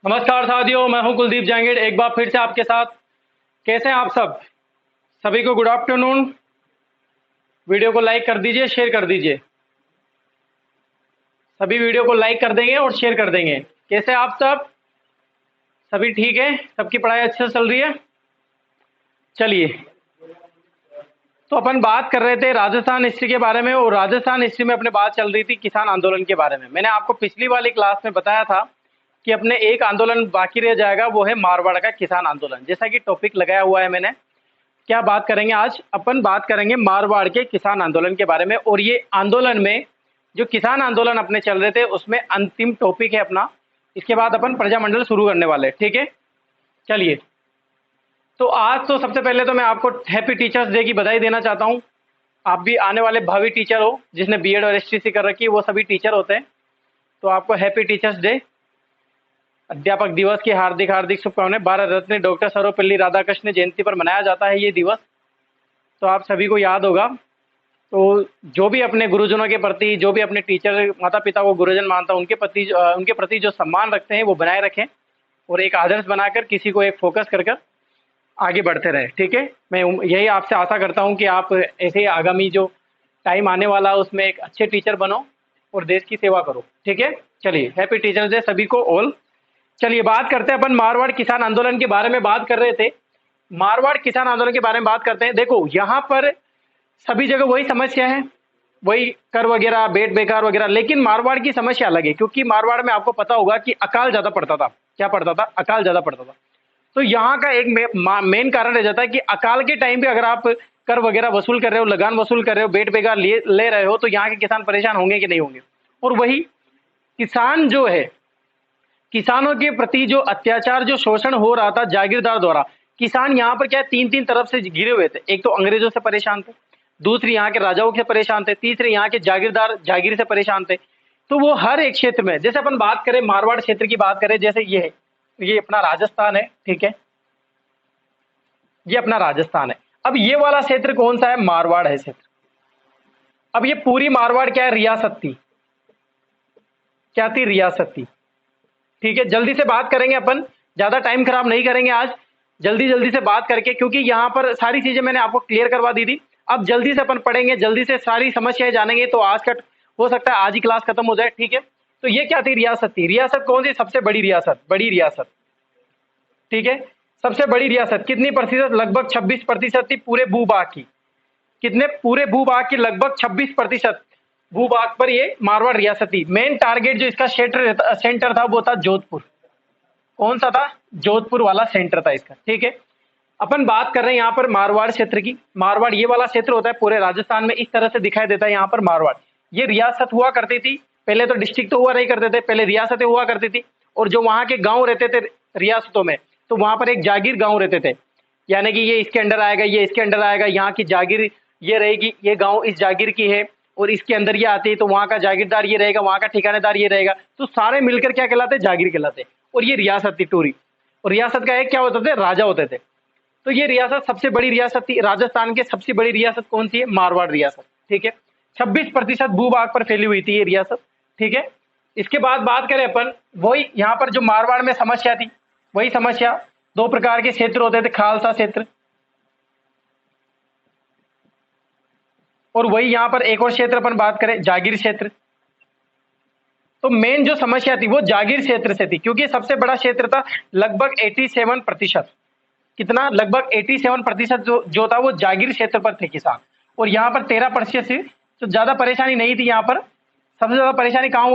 नमस्कार साथियों, मैं हूं कुलदीप जांगीड़ एक बार फिर से आपके साथ। कैसे हैं आप सब? सभी को गुड आफ्टरनून। वीडियो को लाइक कर दीजिए, शेयर कर दीजिए। सभी वीडियो को लाइक कर देंगे और शेयर कर देंगे। कैसे आप सब? सभी ठीक है? सबकी पढ़ाई अच्छे से चल रही है? चलिए, तो अपन बात कर रहे थे राजस्थान हिस्ट्री के बारे में, और राजस्थान हिस्ट्री में अपने बात चल रही थी किसान आंदोलन के बारे में। मैंने आपको पिछली वाली क्लास में बताया था कि अपने एक आंदोलन बाकी रह जाएगा, वो है मारवाड़ का किसान आंदोलन। जैसा कि टॉपिक लगाया हुआ है मैंने, क्या बात करेंगे आज? अपन बात करेंगे मारवाड़ के किसान आंदोलन के बारे में। और ये आंदोलन में जो किसान आंदोलन अपने चल रहे थे उसमें अंतिम टॉपिक है अपना। इसके बाद अपन प्रजामंडल शुरू करने वाले, ठीक है? चलिए, तो आज तो सबसे पहले तो मैं आपको हैप्पी टीचर्स डे की बधाई देना चाहता हूँ। आप भी आने वाले भावी टीचर हो, जिसने बीएड और एसटीसी कर रखी है वो सभी टीचर होते हैं। तो आपको हैप्पी टीचर्स डे, अध्यापक दिवस की हार्दिक हार्दिक शुभकामनाएं। भारत रत्न डॉक्टर सर्वपल्ली राधाकृष्ण जयंती पर मनाया जाता है ये दिवस, तो आप सभी को याद होगा। तो जो भी अपने गुरुजनों के प्रति, जो भी अपने टीचर माता पिता को गुरुजन मानता है, उनके प्रति जो सम्मान रखते हैं वो बनाए रखें, और एक आदर्श बनाकर किसी को एक फोकस कर कर आगे बढ़ते रहे, ठीक है? मैं यही आपसे आशा करता हूँ कि आप ऐसे ही आगामी जो टाइम आने वाला है उसमें एक अच्छे टीचर बनो और देश की सेवा करो, ठीक है? चलिए, हैप्पी टीचर्स डे सभी को ऑल। चलिए, बात करते हैं अपन मारवाड़ किसान आंदोलन के बारे में। बात कर रहे थे मारवाड़ किसान आंदोलन के बारे में, बात करते हैं। देखो, यहाँ पर सभी जगह वही समस्या है, वही कर वगैरह, बेट बेकार वगैरह, लेकिन मारवाड़ की समस्या अलग है। क्योंकि मारवाड़ में आपको पता होगा कि अकाल ज्यादा पड़ता था। क्या पड़ता था? अकाल ज्यादा पड़ता था। तो यहाँ का एक मेन कारण रह जाता है कि अकाल के टाइम पे अगर आप कर वगैरह वसूल कर रहे हो, लगान वसूल कर रहे हो, बेट बेकार ले रहे हो, तो यहाँ के किसान परेशान होंगे कि नहीं होंगे? और वही किसान जो है, किसानों के प्रति जो अत्याचार, जो शोषण हो रहा था जागीरदार द्वारा, किसान यहाँ पर क्या है, तीन तीन तरफ से घिरे हुए थे। एक तो अंग्रेजों से परेशान थे, दूसरी यहाँ के राजाओं से परेशान थे, तीसरे यहाँ के जागीरदार जागीर से परेशान थे। तो वो हर एक क्षेत्र में, जैसे अपन बात करें मारवाड़ क्षेत्र की बात करें, जैसे ये है, ये अपना राजस्थान है, ठीक है? ये अपना राजस्थान है। अब ये वाला क्षेत्र कौन सा है? मारवाड़ है क्षेत्र। अब ये पूरी मारवाड़ क्या है? रियासत थी। क्या थी? रियासत थी, ठीक है? जल्दी से बात करेंगे अपन, ज्यादा टाइम खराब नहीं करेंगे आज, जल्दी जल्दी से बात करके, क्योंकि यहाँ पर सारी चीजें मैंने आपको क्लियर करवा दी थी। अब जल्दी से अपन पढ़ेंगे, जल्दी से सारी समस्याएं जानेंगे, तो आज का हो सकता है आज ही क्लास खत्म हो जाए, ठीक है? तो ये क्या थी? रियासत थी। रियासत कौन सी? सबसे बड़ी रियासत, बड़ी रियासत, ठीक है? सबसे बड़ी रियासत कितनी प्रतिशत? लगभग 26% थी पूरे भूभाग की। कितने? पूरे भूभाग की लगभग 26% भूभाग पर ये मारवाड़ रियासत थी। मेन टारगेट जो इसका सेंटर था वो था जोधपुर। कौन सा था? जोधपुर वाला सेंटर था इसका, ठीक है? अपन बात कर रहे हैं यहाँ पर मारवाड़ क्षेत्र की। मारवाड़ ये वाला क्षेत्र होता है पूरे राजस्थान में, इस तरह से दिखाई देता है यहाँ पर मारवाड़। ये रियासत हुआ करती थी पहले, तो डिस्ट्रिक्ट तो हुआ नहीं करते थे, पहले रियासतें हुआ करती थी। और जो वहां के गांव रहते थे रियासतों में, तो वहां पर एक जागीर गांव रहते थे, यानी कि ये इसके अंडर आएगा, ये इसके अंडर आएगा, यहाँ की जागीर ये रहेगी, ये गांव इस जागीर की है, और इसके अंदर ये आती है, तो वहां का जागीरदार ये रहेगा, वहां का ठिकानेदार ये रहेगा। तो सारे मिलकर क्या कहलाते? जागीर कहलाते। और ये रियासत थी टूरी। और रियासत का एक क्या होते थे? राजा होते थे। तो ये रियासत सबसे बड़ी रियासत थी। राजस्थान की सबसे बड़ी रियासत कौन सी है? मारवाड़ रियासत, ठीक है? 26% भूभाग पर फैली हुई थी ये रियासत, ठीक है? इसके बाद बात करें अपन, वही यहाँ पर जो मारवाड़ में समस्या थी, वही समस्या, दो प्रकार के क्षेत्र होते थे, खालसा क्षेत्र, और वही यहाँ पर एक और क्षेत्र अपन बात करें, जागीर क्षेत्र। तो मेन जो समस्या थी वो जागीर क्षेत्र से थी, क्योंकि सबसे बड़ा क्षेत्र था, लगभग 87%। कितना? लगभग 87% जो था वो जागीर क्षेत्र पर थे किसान। और यहाँ पर 13% से तो ज्यादा परेशानी नहीं थी। यहाँ पर सबसे ज्यादा परेशानी कहाँ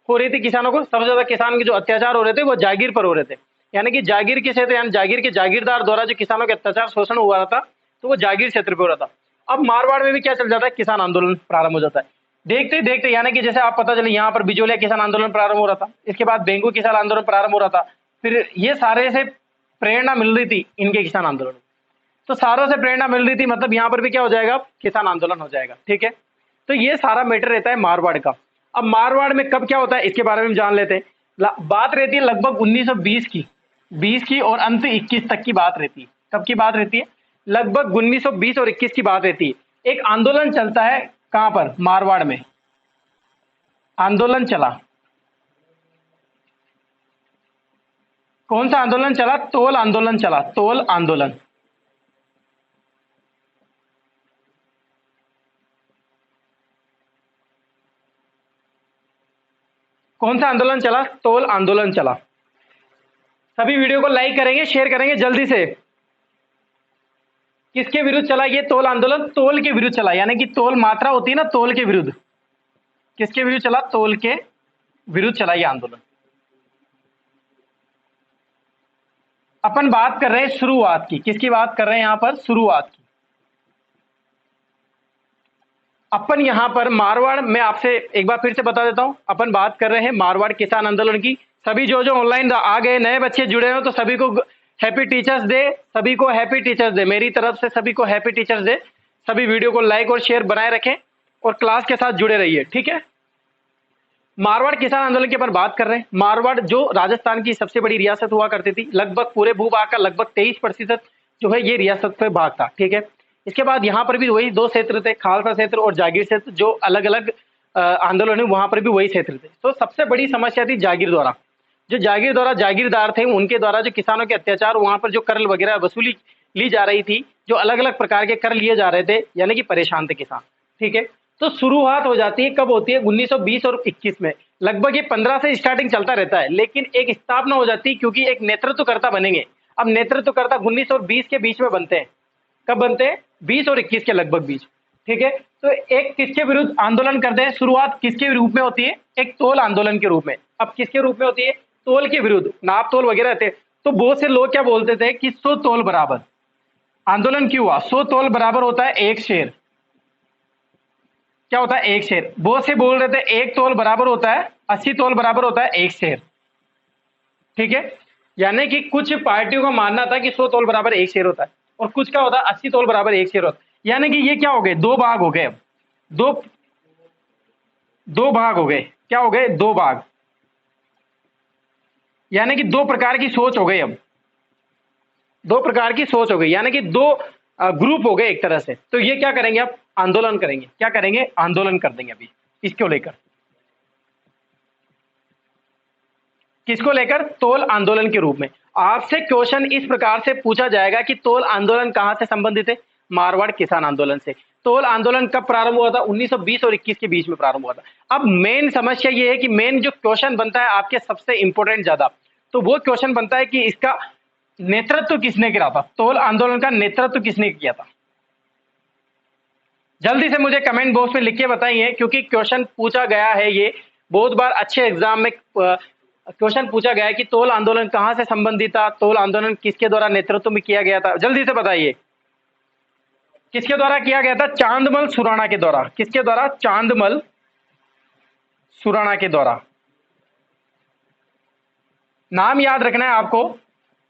हो रही थी किसानों को? सबसे ज्यादा किसान के जो अत्याचार हो रहे थे वो जागीर पर हो रहे थे, यानी कि जागीर के क्षेत्र, यानी जागीर के जागीरदार द्वारा जो किसानों के अत्याचार शोषण हुआ रहा था, तो वो जागीर क्षेत्र पर हो रहा था। अब मारवाड़ में भी क्या चल जाता है? किसान आंदोलन प्रारंभ हो जाता है। देखते ही देखते, यानी कि जैसे आप पता चले, यहाँ पर बिजोलिया किसान आंदोलन प्रारंभ हो रहा था, इसके बाद बेंगू किसान आंदोलन प्रारंभ हो रहा था, फिर ये सारे से प्रेरणा मिल रही थी इनके किसान आंदोलन। तो सारों से प्रेरणा मिल रही थी, मतलब यहाँ पर भी क्या हो जाएगा? किसान आंदोलन हो जाएगा, ठीक है? तो ये सारा मैटर रहता है मारवाड़ का। अब मारवाड़ में कब क्या होता है इसके बारे में जान लेते हैं। बात रहती है लगभग 1920 की, 20 की, और अंत 21 तक की बात रहती है। कब की बात रहती है? लगभग 1920 और 21 की बात रहती है। एक आंदोलन चलता है, कहां पर? मारवाड़ में आंदोलन चला। कौन सा आंदोलन चला? तोल आंदोलन चला, तोल आंदोलन। कौन सा आंदोलन चला? तोल आंदोलन चला। सभी वीडियो को लाइक करेंगे, शेयर करेंगे जल्दी से। किसके विरुद्ध चला ये तोल आंदोलन? तोल के विरुद्ध चला, यानी कि तोल मात्रा होती है ना, तोल के विरुद्ध। किसके विरुद्ध चला? तोल के विरुद्ध चला ये आंदोलन। अपन बात कर रहे हैं शुरुआत की। किसकी बात कर रहे हैं यहां पर? शुरुआत की। अपन यहां पर मारवाड़ में, आपसे एक बार फिर से बता देता हूं, अपन बात कर रहे हैं मारवाड़ किसान आंदोलन की। सभी जो ऑनलाइन आ गए नए बच्चे जुड़े हो, तो सभी को हैप्पी टीचर्स डे, सभी को हैप्पी टीचर्स डे, मेरी तरफ से सभी को हैप्पी टीचर्स डे। सभी वीडियो को लाइक और शेयर बनाए रखें और क्लास के साथ जुड़े रहिए, ठीक है। मारवाड़ किसान आंदोलन के ऊपर बात कर रहे हैं। मारवाड़ जो राजस्थान की सबसे बड़ी रियासत हुआ करती थी, लगभग पूरे भूभाग का लगभग 23% जो है ये रियासत पे भाग था, ठीक है। इसके बाद यहाँ पर भी वही दो क्षेत्र थे, खालसा क्षेत्र और जागीर क्षेत्र, जो अलग अलग आंदोलन है, वहां पर भी वही क्षेत्र थे। तो सबसे बड़ी समस्या थी जागीर द्वारा। जो जागीर द्वारा जागीरदार थे, उनके द्वारा जो किसानों के अत्याचार, वहां पर जो कर वगैरह वसूली ली जा रही थी, जो अलग अलग प्रकार के कर लिए जा रहे थे, यानी कि परेशान थे किसान, ठीक है। तो शुरुआत हो जाती है, कब होती है? 1920 और 21 में। लगभग ये 15 से स्टार्टिंग चलता रहता है, लेकिन एक स्थापना हो जाती है, क्योंकि एक नेतृत्वकर्ता बनेंगे। अब नेतृत्वकर्ता 19 और 20 के बीच में बनते हैं। कब बनते हैं? 20 और 21 के लगभग बीच, ठीक है। तो एक किसके विरुद्ध आंदोलन करते हैं? शुरुआत किसके रूप में होती है? एक तोल आंदोलन के रूप में। अब किसके रूप में होती है? तोल के विरुद्ध। नाप तोल वगैरह थे, तो बहुत से लोग क्या बोलते थे कि 100 तोल बराबर। आंदोलन क्यों हुआ? 100 तोल बराबर होता है एक शेर। क्या होता है? एक शेर। बहुत से बोल रहे थे एक तोल बराबर होता है 80 तोल बराबर होता है एक शेर, ठीक है। यानी कि कुछ पार्टियों का मानना था कि 100 तोल बराबर एक शेर होता है, और कुछ क्या होता है? 80 तोल बराबर एक शेर होता है। यानी कि ये क्या हो गए? दो भाग हो गए। अब दो भाग हो गए। क्या हो गए? दो भाग। यानी कि दो प्रकार की सोच हो गई। अब दो प्रकार की सोच हो गई, यानी कि दो ग्रुप हो गए एक तरह से। तो ये क्या करेंगे? अब आंदोलन करेंगे। क्या करेंगे? आंदोलन कर देंगे अभी। इसको लेकर, किसको लेकर? तोल आंदोलन के रूप में। आपसे क्वेश्चन इस प्रकार से पूछा जाएगा कि तोल आंदोलन कहां से संबंधित है? मारवाड़ किसान आंदोलन से। तोल आंदोलन कब प्रारंभ हुआ था? 1920 और 21 के बीच में प्रारंभ हुआ था। अब मेन समस्या यह है कि मेन जो क्वेश्चन बनता है आपके सबसे इंपॉर्टेंट ज्यादा, तो वो क्वेश्चन बनता है कि इसका नेतृत्व किसने किया था? तोल आंदोलन का नेतृत्व किसने किया था? जल्दी से मुझे कमेंट बॉक्स में लिख के बताइए, क्योंकि क्वेश्चन पूछा गया है, ये बहुत बार अच्छे एग्जाम में क्वेश्चन पूछा गया है कि तोल आंदोलन कहां से संबंधित था, तोल आंदोलन किसके द्वारा नेतृत्व में किया गया था। जल्दी से बताइए, किसके द्वारा किया गया था? चांदमल सुराणा के द्वारा। किसके द्वारा? चांदमल सुराणा के द्वारा। नाम याद रखना है आपको।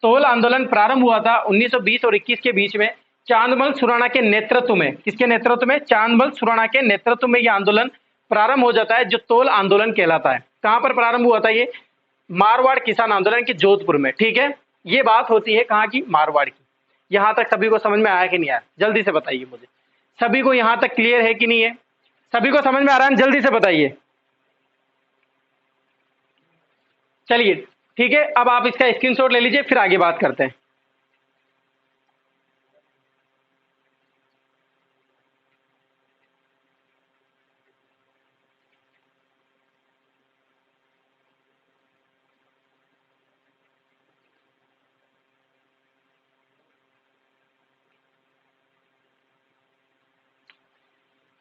तोल आंदोलन प्रारंभ हुआ था 1920 और 21 के बीच में, चांदमल सुराणा के नेतृत्व में। किसके नेतृत्व में? चांदमल सुराणा के नेतृत्व में यह आंदोलन प्रारंभ हो जाता है, जो तोल आंदोलन कहलाता है। कहां पर प्रारंभ हुआ था ये? मारवाड़ किसान आंदोलन के जोधपुर में, ठीक है। ये बात होती है कहां की? मारवाड़ की। यहां तक सभी को समझ में आया कि नहीं आया? जल्दी से बताइए मुझे, सभी को यहां तक क्लियर है कि नहीं है? सभी को समझ में आ रहा है? जल्दी से बताइए। चलिए ठीक है, अब आप इसका स्क्रीनशॉट ले लीजिए, फिर आगे बात करते हैं।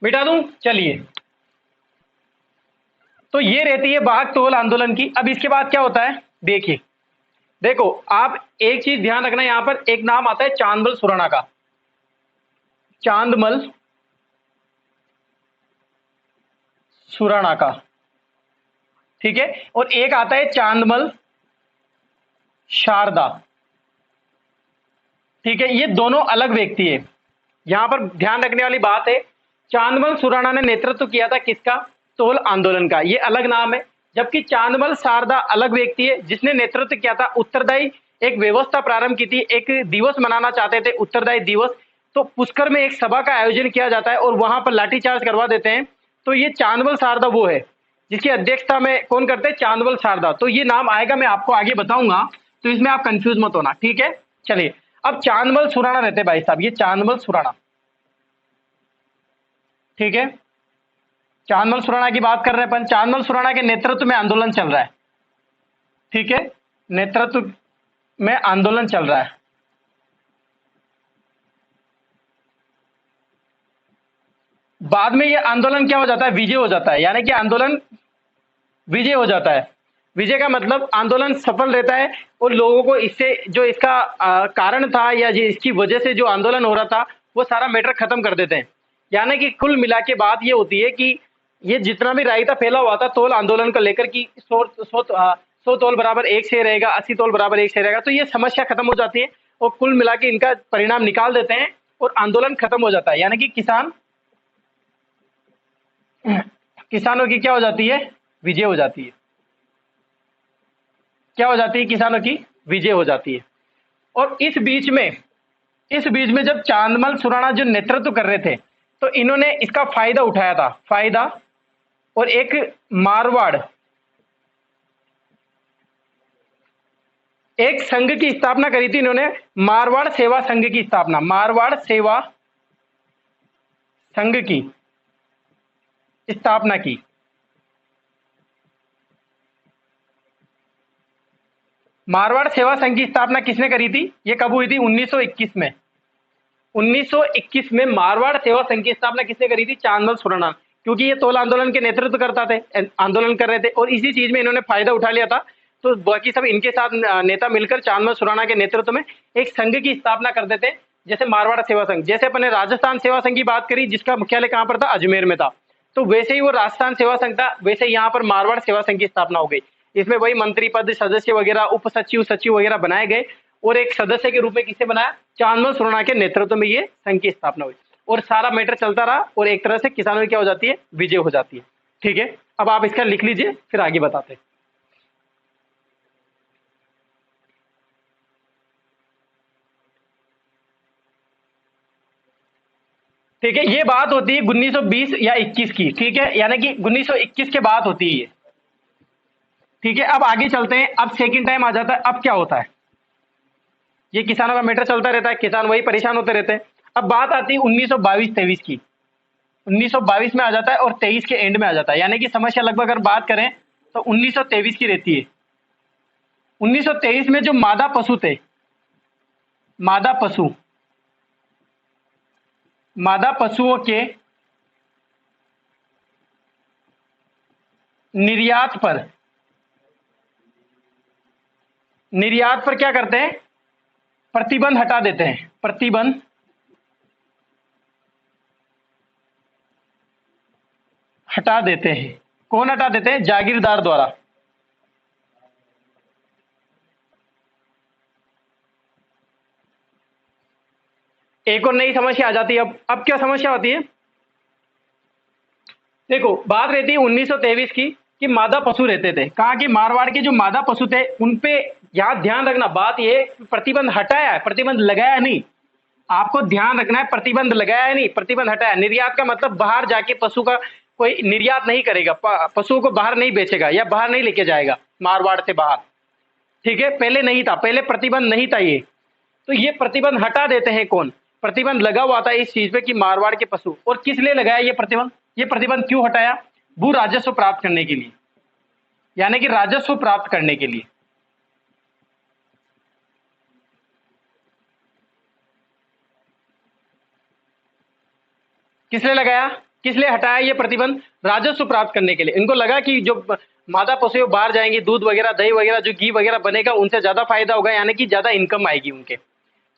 मिटा दूं? चलिए, तो ये रहती है बात तोल आंदोलन की। अब इसके बाद क्या होता है? देखिए, देखो आप एक चीज ध्यान रखना, यहां पर एक नाम आता है चांदमल सुराणा का। चांदमल सुराणा का, ठीक है। और एक आता है चांदमल शारदा, ठीक है। ये दोनों अलग व्यक्ति है। यहां पर ध्यान रखने वाली बात है, चांदमल सुराणा ने नेतृत्व किया था किसका? तोल आंदोलन का। ये अलग नाम है। जबकि चांदमल शारदा अलग व्यक्ति है, जिसने नेतृत्व किया था उत्तरदायी, एक व्यवस्था प्रारंभ की थी, एक दिवस मनाना चाहते थे, उत्तरदायी दिवस। तो पुष्कर में एक सभा का आयोजन किया जाता है और वहां पर लाठीचार्ज करवा देते हैं। तो ये चांदमल शारदा वो है जिसकी अध्यक्षता में कौन करते हैं? चांदमल शारदा। तो ये नाम आएगा, मैं आपको आगे बताऊंगा। तो इसमें आप कंफ्यूज मत होना, ठीक है। चलिए, अब चांदमल सुराणा रहते भाई साहब, ये चांदमल सुराणा, ठीक है। चांदमल सुराणा की बात कर रहे हैं अपन। चांदमल सुराणा के नेतृत्व में आंदोलन चल रहा है, ठीक है, नेतृत्व में आंदोलन चल रहा है। बाद में ये आंदोलन क्या हो जाता है, विजय हो जाता है, यानी कि आंदोलन विजय हो जाता है। विजय का मतलब आंदोलन सफल रहता है और लोगों को इससे जो इसका कारण था या इसकी वजह से जो आंदोलन हो रहा था वो सारा मैटर खत्म कर देते हैं। यानी कि कुल मिला के बात ये होती है कि ये जितना भी रायता फैला हुआ था तोल आंदोलन को लेकर कि 100 तोल बराबर एक से रहेगा, 80 तोल बराबर एक से रहेगा, तो ये समस्या खत्म हो जाती है और कुल मिला के इनका परिणाम निकाल देते हैं और आंदोलन खत्म हो जाता है। यानी कि किसानों की क्या हो जाती है, विजय हो जाती है। क्या हो जाती है, किसानों की विजय हो जाती है। और इस बीच में जब चांदमल सुराणा जो नेतृत्व कर रहे थे तो इन्होंने इसका फायदा उठाया था, फायदा, और एक मारवाड़ एक संघ की स्थापना करी थी इन्होंने, मारवाड़ सेवा संघ की स्थापना, मारवाड़ सेवा संघ की स्थापना की। मारवाड़ सेवा संघ की स्थापना किसने करी थी, ये कब हुई थी, 1921 में। 1921 में मारवाड़ सेवा संघ की स्थापना किसने करी थी, चांदमल सुराणा, क्योंकि ये तोल आंदोलन के नेतृत्व करता थे, आंदोलन कर रहे थे और इसी चीज में इन्होंने फायदा उठा लिया था। तो बाकी सब इनके साथ नेता मिलकर चांदमल सुराणा के नेतृत्व में एक संघ की स्थापना कर देते, जैसे मारवाड़ सेवा संघ। जैसे अपने राजस्थान सेवा संघ की बात करी जिसका मुख्यालय कहां पर था, अजमेर में था, तो वैसे ही वो राजस्थान सेवा संघ था, वैसे यहाँ पर मारवाड़ सेवा संघ की स्थापना हो गई। इसमें वही मंत्री पद, सदस्य वगैरह, उप सचिव, सचिव वगैरह बनाए गए और एक सदस्य के रूप में किसे बनाया, चांदमल सुराणा के नेतृत्व में ये संघ की स्थापना हुई और सारा मैटर चलता रहा और एक तरह से किसानों की क्या हो जाती है, विजय हो जाती है, ठीक है। अब आप इसका लिख लीजिए, फिर आगे बताते हैं। ठीक है, ये बात होती है 1920 या 21 की, ठीक है, यानी कि 1921 के बाद होती है ये, ठीक है। अब आगे चलते हैं। अब सेकंड टाइम आ जाता है, अब क्या होता है, ये किसानों का मैटर चलता रहता है, किसान वही परेशान होते रहते हैं। अब बात आती है 1922-23 की, 1922 में आ जाता है और 23 के एंड में आ जाता है, यानी कि समस्या लगभग अगर बात करें तो 1923 की रहती है। 1923 में जो मादा पशु थे, मादा पशुओं के निर्यात पर क्या करते हैं, प्रतिबंध हटा देते हैं, प्रतिबंध हटा देते हैं। कौन हटा देते हैं, जागीरदार द्वारा। एक और नई समस्या आ जाती है। अब क्या समस्या होती है, देखो बात रहती है 1923 की कि मादा पशु रहते थे, कहा कि मारवाड़ के जो मादा पशु थे उन पे यहाँ ध्यान रखना, बात ये प्रतिबंध हटाया है, प्रतिबंध लगाया नहीं, आपको ध्यान रखना है, प्रतिबंध लगाया है नहीं, प्रतिबंध हटाया। निर्यात का मतलब बाहर जाके पशु का कोई निर्यात नहीं करेगा, पशुओं को बाहर नहीं बेचेगा या बाहर नहीं लेके जाएगा मारवाड़ से बाहर, ठीक है। पहले नहीं था, पहले प्रतिबंध नहीं था ये, तो ये प्रतिबंध हटा देते हैं। कौन प्रतिबंध लगा हुआ था इस चीज पे कि मारवाड़ के पशु, और किस लिए लगाया ये प्रतिबंध, ये प्रतिबंध क्यों हटाया, भू राजस्व प्राप्त करने के लिए, यानी कि राजस्व प्राप्त करने के लिए। किस लिए लगाया, किस लिए हटाया ये प्रतिबंध, राजस्व प्राप्त करने के लिए। इनको लगा कि जो मादा पशु बाहर जाएंगे, दूध वगैरह, दही वगैरह, जो घी वगैरह बनेगा उनसे ज्यादा फायदा होगा, यानी कि ज्यादा इनकम आएगी उनके,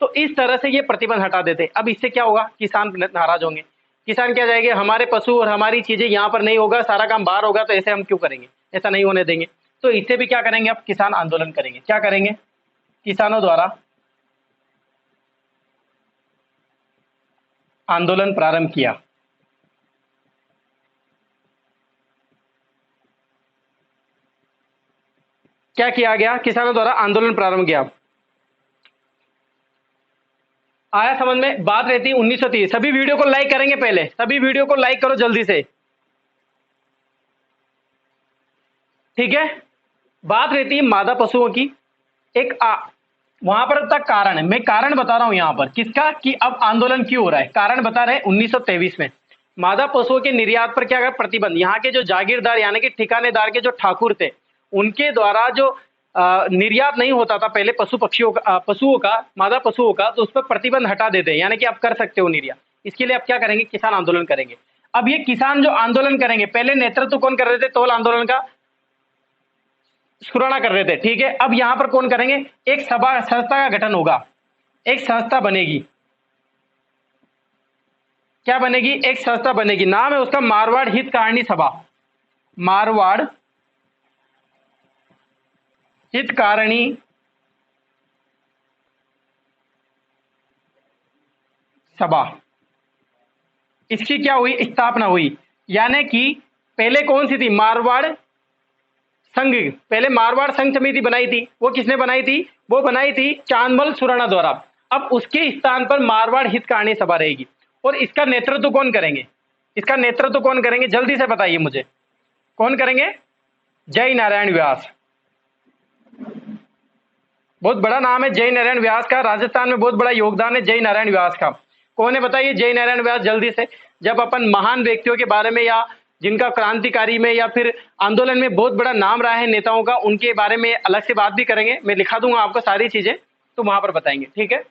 तो इस तरह से ये प्रतिबंध हटा देते। अब इससे क्या होगा, किसान नाराज होंगे, किसान क्या जाएंगे, हमारे पशु और हमारी चीजें यहाँ पर नहीं होगा, सारा काम बाहर होगा, तो ऐसे हम क्यों करेंगे, ऐसा नहीं होने देंगे। तो इससे भी क्या करेंगे, अब किसान आंदोलन करेंगे। क्या करेंगे, किसानों द्वारा आंदोलन प्रारंभ किया। क्या किया गया, किसानों द्वारा आंदोलन प्रारंभ किया। आया समझ में, बात रहती है 1930। सभी वीडियो को लाइक करेंगे, पहले सभी वीडियो को लाइक करो जल्दी से, ठीक है। बात रहती है मादा पशुओं की, एक वहां पर तक कारण है, मैं कारण बता रहा हूं यहां पर किसका, कि अब आंदोलन क्यों हो रहा है, कारण बता रहे हैं 1923 में मादा पशुओं के निर्यात पर क्या प्रतिबंध, यहाँ के जो जागीरदार यानी कि ठिकानेदार के जो ठाकुर थे उनके द्वारा जो निर्यात नहीं होता था पहले पशुओं का मादा पशुओं का, तो उस पर प्रतिबंध हटा देते हैं, यानी कि आप कर सकते हो निर्यात। इसके लिए आप क्या करेंगे, किसान आंदोलन करेंगे। अब ये किसान जो आंदोलन करेंगे, पहले नेतृत्व कौन कर रहे थे, तोल आंदोलन का सुराणा कर रहे थे, ठीक है। अब यहां पर कौन करेंगे, एक सभा संस्था का गठन होगा, एक संस्था बनेगी, क्या बनेगी, एक संस्था बनेगी, नाम है उसका मारवाड़ हितकारिणी सभा, मारवाड़ हितकारिणी सभा, इसकी क्या हुई, स्थापना हुई। यानी कि पहले कौन सी थी, मारवाड़ संघ, पहले मारवाड़ संघ समिति बनाई थी, वो किसने बनाई थी, वो बनाई थी चांदमल सुराणा द्वारा। अब उसके स्थान पर मारवाड़ हितकारिणी सभा रहेगी, और इसका नेतृत्व कौन करेंगे, इसका नेतृत्व कौन करेंगे, जल्दी से बताइए मुझे, कौन करेंगे, जय नारायण व्यास। बहुत बड़ा नाम है जय नारायण व्यास का, राजस्थान में बहुत बड़ा योगदान है जय नारायण व्यास का। कौन है बताइए, जय नारायण व्यास, जल्दी से। जब अपन महान व्यक्तियों के बारे में या जिनका क्रांतिकारी में या फिर आंदोलन में बहुत बड़ा नाम रहा है नेताओं का, उनके बारे में अलग से बात भी करेंगे, मैं लिखा दूंगा आपको सारी चीजें, तो वहां पर बताएंगे, ठीक है।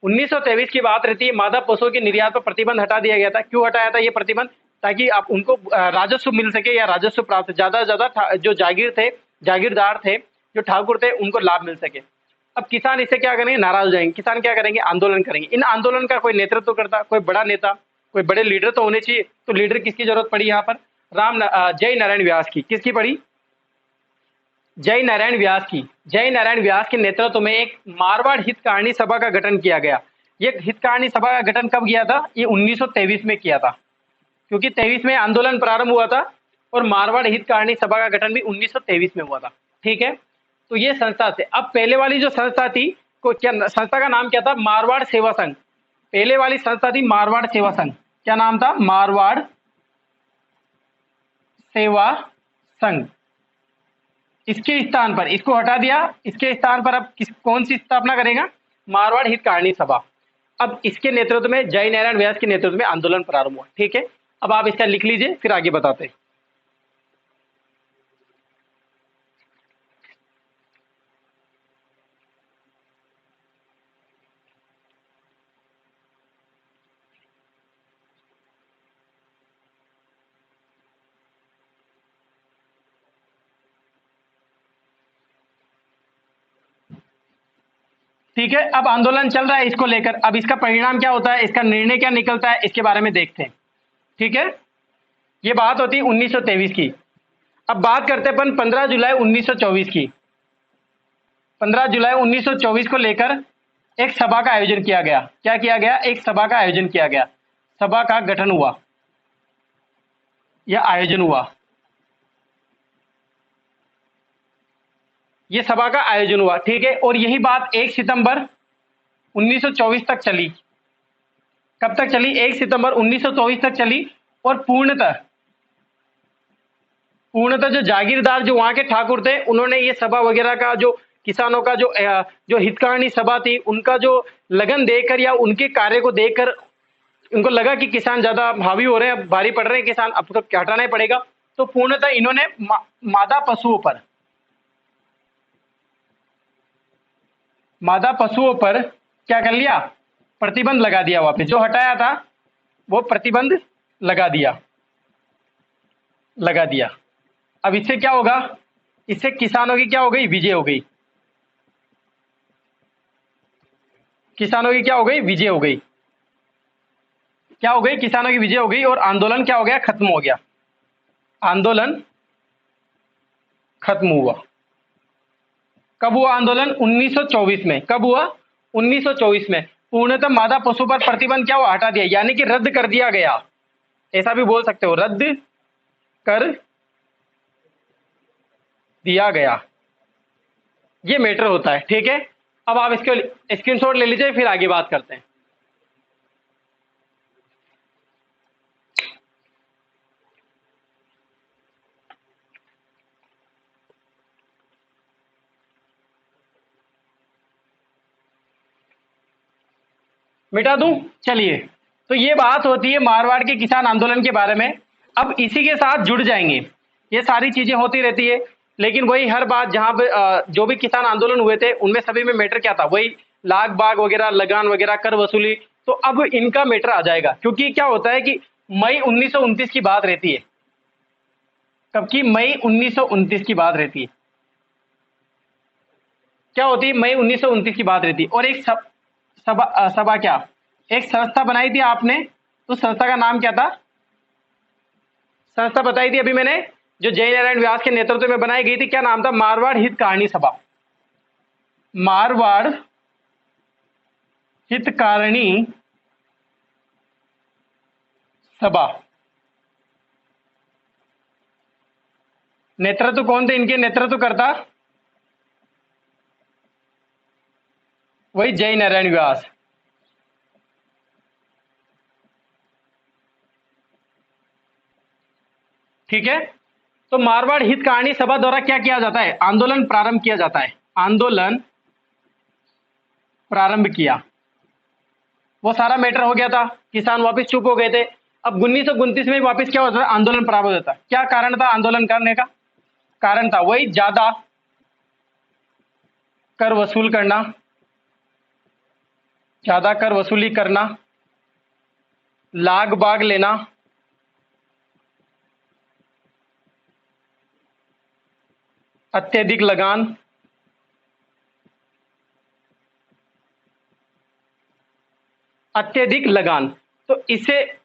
1923 की बात रहती है, मादा पशुओं के निर्यात पर प्रतिबंध हटा दिया गया था। क्यों हटाया था ये प्रतिबंध, ताकि आप उनको राजस्व मिल सके या राजस्व प्राप्त, ज्यादा से ज्यादा जो जागीरदार थे, जो ठाकुर थे, उनको लाभ मिल सके। अब किसान इससे क्या करेंगे, नाराज हो जाएंगे, किसान क्या करेंगे, आंदोलन करेंगे। इन आंदोलन का कोई नेतृत्व करता, कोई बड़ा नेता, कोई बड़े लीडर तो होने चाहिए। तो लीडर किसकी जरूरत पड़ी यहाँ पर, जय नारायण व्यास की। किसकी पड़ी, जय नारायण व्यास की। जय नारायण व्यास के नेतृत्व में एक मारवाड़ हितकारिणी सभा का गठन किया गया। ये हितकारिणी सभा का गठन कब किया था, ये 1923 में किया था, क्योंकि 23 में आंदोलन प्रारंभ हुआ था, और मारवाड़ हितकारिणी सभा का गठन भी 1923 में हुआ था, ठीक है। तो ये संस्था थे। अब पहले वाली जो संस्था थी, को क्या संस्था का नाम क्या था, मारवाड़ सेवा संघ। पहले वाली संस्था थी मारवाड़ सेवा संघ, क्या नाम था, मारवाड़ सेवा संघ। इसके स्थान पर इसको हटा दिया, इसके स्थान पर अब कौन सी स्थापना करेगा, मारवाड़ हितकारिणी सभा। अब इसके नेतृत्व में जय नारायण व्यास के नेतृत्व में आंदोलन प्रारंभ हुआ, ठीक है। अब आप इसका लिख लीजिए, फिर आगे बताते हैं। ठीक है, अब आंदोलन चल रहा है इसको लेकर, अब इसका परिणाम क्या होता है, इसका निर्णय क्या निकलता है, इसके बारे में देखते हैं, ठीक है। ये बात होती है 1923 की। अब बात करते हैं अपन 15 जुलाई 1924 की। 15 जुलाई 1924 को लेकर एक सभा का आयोजन किया गया। क्या किया गया, एक सभा का आयोजन किया गया, सभा का गठन हुआ या आयोजन हुआ, ये सभा का आयोजन हुआ, ठीक है। और यही बात 1 सितंबर 1924 तक चली। कब तक चली, 1 सितंबर 1924 तक चली। और पूर्णतः जो जागीरदार जो वहां के ठाकुर थे, उन्होंने ये सभा वगैरह का जो किसानों का जो हितकारिणी सभा थी, उनका जो लगन देखकर या उनके कार्य को देखकर उनको लगा कि किसान ज्यादा हावी हो रहे हैं, भारी पड़ रहे हैं किसान, अब तो हटाना ही पड़ेगा। तो पूर्णतः इन्होंने मादा पशुओं पर क्या कर लिया, प्रतिबंध लगा दिया। वापस जो हटाया था वो प्रतिबंध लगा दिया, लगा दिया। अब इससे क्या होगा, इससे किसानों की क्या हो गई, विजय हो गई। किसानों की क्या हो गई, विजय हो गई। क्या हो गई, किसानों की विजय हो गई, और आंदोलन क्या हो गया, खत्म हो गया। आंदोलन खत्म हुआ। कब हुआ आंदोलन, 1924 में। कब हुआ, 1924 में। पूर्णतः मादा पशु पर प्रतिबंध क्या हुआ, हटा दिया, यानी कि रद्द कर दिया गया, ऐसा भी बोल सकते हो, रद्द कर दिया गया। ये मैटर होता है, ठीक है। अब आप इसके स्क्रीनशॉट ले लीजिए, फिर आगे बात करते हैं। मिटा दूं? चलिए, तो ये बात होती है मारवाड़ के किसान आंदोलन के बारे में। अब इसी के साथ जुड़ जाएंगे, ये सारी चीजें होती रहती है, लेकिन वही हर बात जहां पे जो भी किसान आंदोलन हुए थे उनमें सभी में मैटर क्या था, वही लाग बाग वगैरह, लगान वगैरह, कर वसूली। तो अब इनका मैटर आ जाएगा, क्योंकि क्या होता है कि मई 1929 की बात रहती है। कब की? मई 1929 की बात रहती है। क्या होती है? मई 1929 की बात रहती है। और एक सभा क्या, एक संस्था बनाई थी आपने, तो संस्था का नाम क्या था? संस्था बताई थी अभी मैंने, जो जय नारायण व्यास के नेतृत्व में बनाई गई थी। क्या नाम था? मारवाड़ हितकारिणी सभा। मारवाड़ हितकारिणी सभा। नेतृत्व कौन थे इनके? नेतृत्व करता वही जय नारायण व्यास। ठीक है, तो मारवाड़ हितकारिणी सभा द्वारा क्या किया जाता है? आंदोलन प्रारंभ किया जाता है। आंदोलन प्रारंभ किया, वो सारा मैटर हो गया था, किसान वापस चुप हो गए थे। अब 1929 में वापस क्या होता था? आंदोलन प्रारंभ होता था। क्या कारण था आंदोलन करने का? कारण था वही ज्यादा कर वसूल करना, ज्यादा कर वसूली करना, लाग बाग लेना, अत्यधिक लगान, अत्यधिक लगान। तो इससे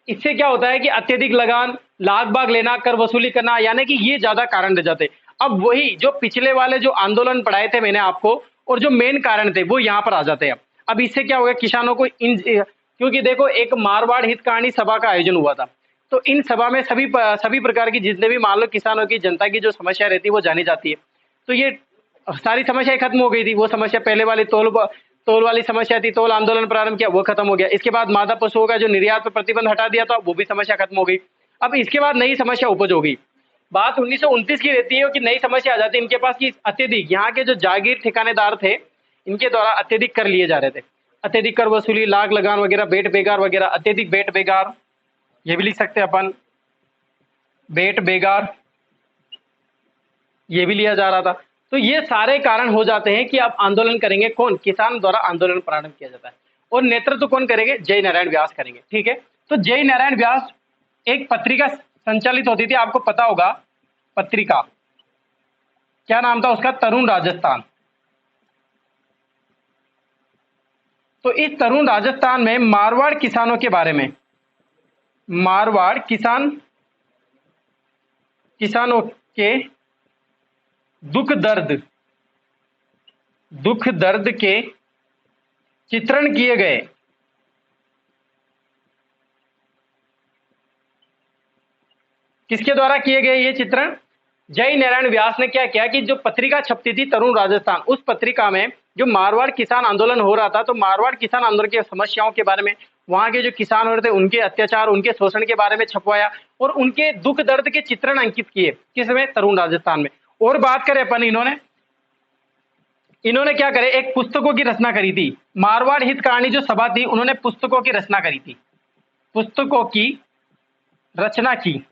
इससे क्या होता है कि अत्यधिक लगान, लाग बाग लेना, कर वसूली करना, यानी कि ये ज्यादा कारण रह जाते। अब वही जो पिछले वाले जो आंदोलन पढ़ाए थे मैंने आपको, और जो मेन कारण थे वो यहाँ पर आ जाते हैं। अब इससे क्या होगा, किसानों को इन, क्योंकि देखो एक मारवाड़ हितकारिणी सभा का आयोजन हुआ था, तो इन सभा में सभी प्रकार की जितने भी मान लो किसानों की, जनता की जो समस्या रहती है वो जानी जाती है। तो ये सारी समस्याएं खत्म हो गई थी। वो समस्या पहले वाली तोल वाली समस्या थी, तोल आंदोलन प्रारंभ किया, वो खत्म हो गया। इसके बाद मादा पशुओं का जो निर्यात पर प्रतिबंध हटा दिया था, वो भी समस्या खत्म हो गई। अब इसके बाद नई समस्या उपज हो गई। बात 1929 की रहती है कि नई समस्या आ जाती है इनके पास कि अत्यधिक यहाँ के जो जागीर ठिकानेदार थे, इनके द्वारा अत्यधिक कर लिए जा रहे थे। अत्यधिक कर वसूली, लाग लगान वगैरह, बेट बेगार वगैरह, अत्यधिक बेट बेगार, ये भी लिख सकते हैं अपन, बेट बेगार, ये भी लिया जा रहा था। तो ये सारे कारण हो जाते हैं कि आप आंदोलन करेंगे कौन? किसान द्वारा आंदोलन प्रारंभ किया जाता है। और नेतृत्व कौन करेंगे? जय नारायण व्यास करेंगे। ठीक है, तो जय नारायण व्यास एक पत्रिका संचालित होती थी, आपको पता होगा पत्रिका, क्या नाम था उसका? तरुण राजस्थान। तो इस तरुण राजस्थान में मारवाड़ किसानों के बारे में, मारवाड़ किसानों के दुख दर्द के चित्रण किए गए। किसके द्वारा किए गए ये चित्रण? जय नारायण व्यास ने क्या किया कि जो पत्रिका छपती थी तरुण राजस्थान, उस पत्रिका में जो मारवाड़ किसान आंदोलन हो रहा था, तो मारवाड़ किसान आंदोलन की समस्याओं के बारे में, वहां के जो किसान हो रहे थे उनके अत्याचार, उनके शोषण के बारे में छपवाया, और उनके दुख दर्द के चित्रण अंकित किए। किसमें? तरुण राजस्थान में। और बात करें अपन, इन्होंने क्या करे, एक पुस्तकों की रचना करी थी। मारवाड़ हितकारिणी जो सभा थी, उन्होंने पुस्तकों की रचना करी थी, पुस्तकों की रचना की।